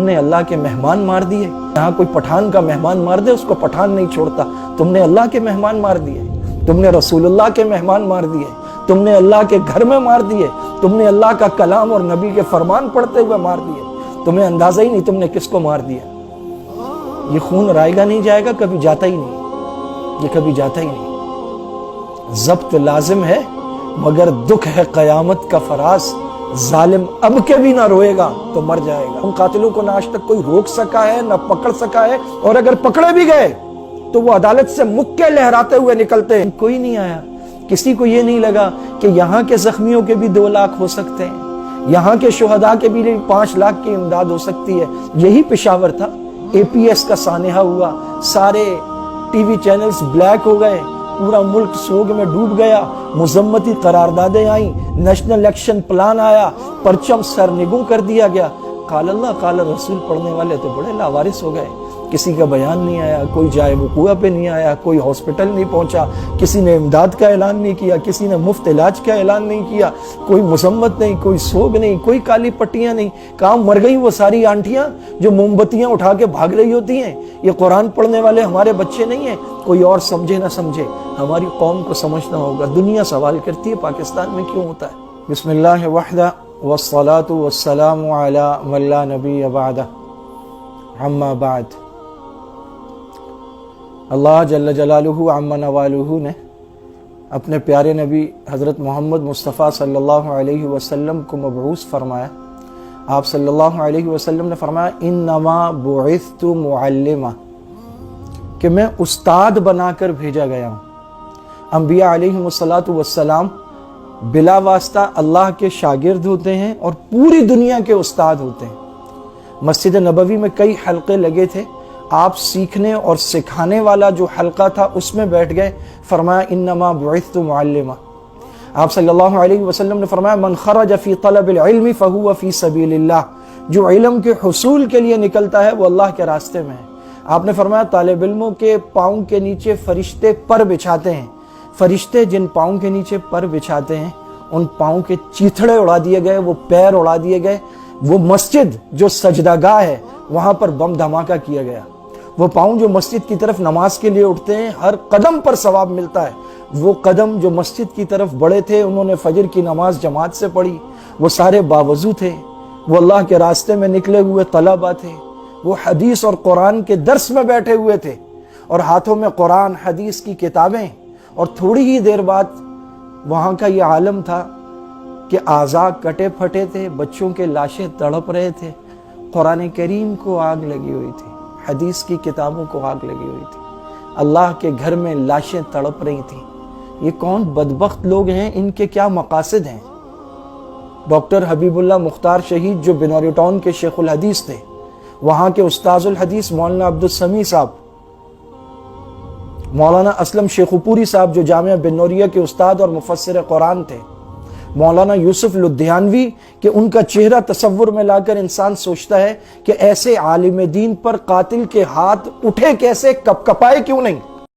نے اللہ کے مہمان مار دیے. یہاں کوئی پٹھان کا مہمان مار دے اس کو پٹھان نہیں چھوڑتا. تم نے اللہ کے مہمان مار دیے, تم نے رسول اللہ کے مہمان مار دیے, تم نے اللہ کے گھر میں مار دیے, تم نے اللہ کا کلام اور نبی کے فرمان پڑھتے ہوئے مار دیے. تمہیں اندازہ ہی نہیں تم نے کس کو مار دیا. یہ خون رائے گا نہیں جائے گا, کبھی جاتا ہی نہیں, یہ کبھی جاتا ہی نہیں. ضبط لازم ہے مگر دکھ ہے قیامت کا فراز. ظالم اب کے بھی نہ روئے گا تو مر جائے گا. ان قاتلوں کو نہ آج تک کوئی روک سکا ہے نہ پکڑ سکا ہے, اور اگر پکڑے بھی گئے تو وہ عدالت سے مکے لہراتے ہوئے نکلتے ہیں. کوئی نہیں آیا, کسی کو یہ نہیں لگا کہ یہاں کے زخمیوں کے بھی 2 لاکھ ہو سکتے ہیں, یہاں کے شہداء کے بھی 5 لاکھ کی امداد ہو سکتی ہے. یہی پشاور تھا, اے پی ایس کا سانحہ ہوا, سارے ٹی وی چینلز بلیک ہو گئے, پورا ملک سوگ میں ڈوب گیا, مذمتی قراردادیں آئیں, نیشنل ایکشن پلان آیا, پرچم سرنگوں کر دیا گیا. قال اللہ قال رسول پڑھنے والے تو بڑے لاوارث ہو گئے. کسی کا بیان نہیں آیا, کوئی جائے وقوع پہ نہیں آیا, کوئی ہاسپٹل نہیں پہنچا, کسی نے امداد کا اعلان نہیں کیا, کسی نے مفت علاج کا اعلان نہیں کیا, کوئی مذمت نہیں, کوئی سوگ نہیں, کوئی کالی پٹیاں نہیں. کہاں مر گئی وہ ساری آنٹیاں جو موم بتیاں اٹھا کے بھاگ رہی ہوتی ہیں. یہ قرآن پڑھنے والے ہمارے بچے نہیں ہیں. کوئی اور سمجھے نہ سمجھے, ہماری قوم کو سمجھنا ہوگا. دنیا سوال کرتی ہے پاکستان میں کیوں ہوتا ہے. بسم اللہ وحدہ والصلاة والسلام علی من لا نبی بعدہ, اما بعد. اللہ جل جلالہ عم نوالہ نے اپنے پیارے نبی حضرت محمد مصطفیٰ صلی اللہ علیہ وسلم کو مبعوث فرمایا. آپ صلی اللہ علیہ وسلم نے فرمایا انما بعثت معلما, کہ میں استاد بنا کر بھیجا گیا ہوں. انبیاء علیہم الصلاۃ والسلام بلا واسطہ اللہ کے شاگرد ہوتے ہیں اور پوری دنیا کے استاد ہوتے ہیں. مسجد نبوی میں کئی حلقے لگے تھے, آپ سیکھنے اور سکھانے والا جو حلقہ تھا اس میں بیٹھ گئے. فرمایا انما بعثت معلما. آپ صلی اللہ علیہ وسلم نے فرمایا من خرج فی طلب العلم فہو فی سبیل اللہ, جو علم کے حصول کے لیے نکلتا ہے وہ اللہ کے راستے میں ہے. آپ نے فرمایا طالب علموں کے پاؤں کے نیچے فرشتے پر بچھاتے ہیں. فرشتے جن پاؤں کے نیچے پر بچھاتے ہیں ان پاؤں کے چیتھڑے اڑا دیے گئے, وہ پیر اڑا دیے گئے. وہ مسجد جو سجدہ گاہ ہے وہاں پر بم دھماکہ کیا گیا. وہ پاؤں جو مسجد کی طرف نماز کے لیے اٹھتے ہیں ہر قدم پر ثواب ملتا ہے. وہ قدم جو مسجد کی طرف بڑھے تھے, انہوں نے فجر کی نماز جماعت سے پڑھی, وہ سارے باوضو تھے, وہ اللہ کے راستے میں نکلے ہوئے طلبہ تھے, وہ حدیث اور قرآن کے درس میں بیٹھے ہوئے تھے اور ہاتھوں میں قرآن حدیث کی کتابیں. اور تھوڑی ہی دیر بعد وہاں کا یہ عالم تھا کہ اعضاء کٹے پھٹے تھے, بچوں کے لاشیں تڑپ رہے تھے, قرآن کریم کو آگ لگی ہوئی تھی, حدیث کی کتابوں کو آگ لگی ہوئی تھی, اللہ کے گھر میں لاشیں تڑپ رہی تھیں. یہ کون بدبخت لوگ ہیں, ان کے کیا مقاصد ہیں. ڈاکٹر حبیب اللہ مختار شہید جو بنوری ٹاؤن کے شیخ الحدیث تھے, وہاں کے استاذ الحدیث مولانا عبدالسمیع صاحب, مولانا اسلم شیخوپوری صاحب جو جامعہ بنوریہ کے استاد اور مفسر قرآن تھے, مولانا یوسف لدھیانوی کہ ان کا چہرہ تصور میں لا کر انسان سوچتا ہے کہ ایسے عالم دین پر قاتل کے ہاتھ اٹھے کیسے, کپائے کیوں نہیں.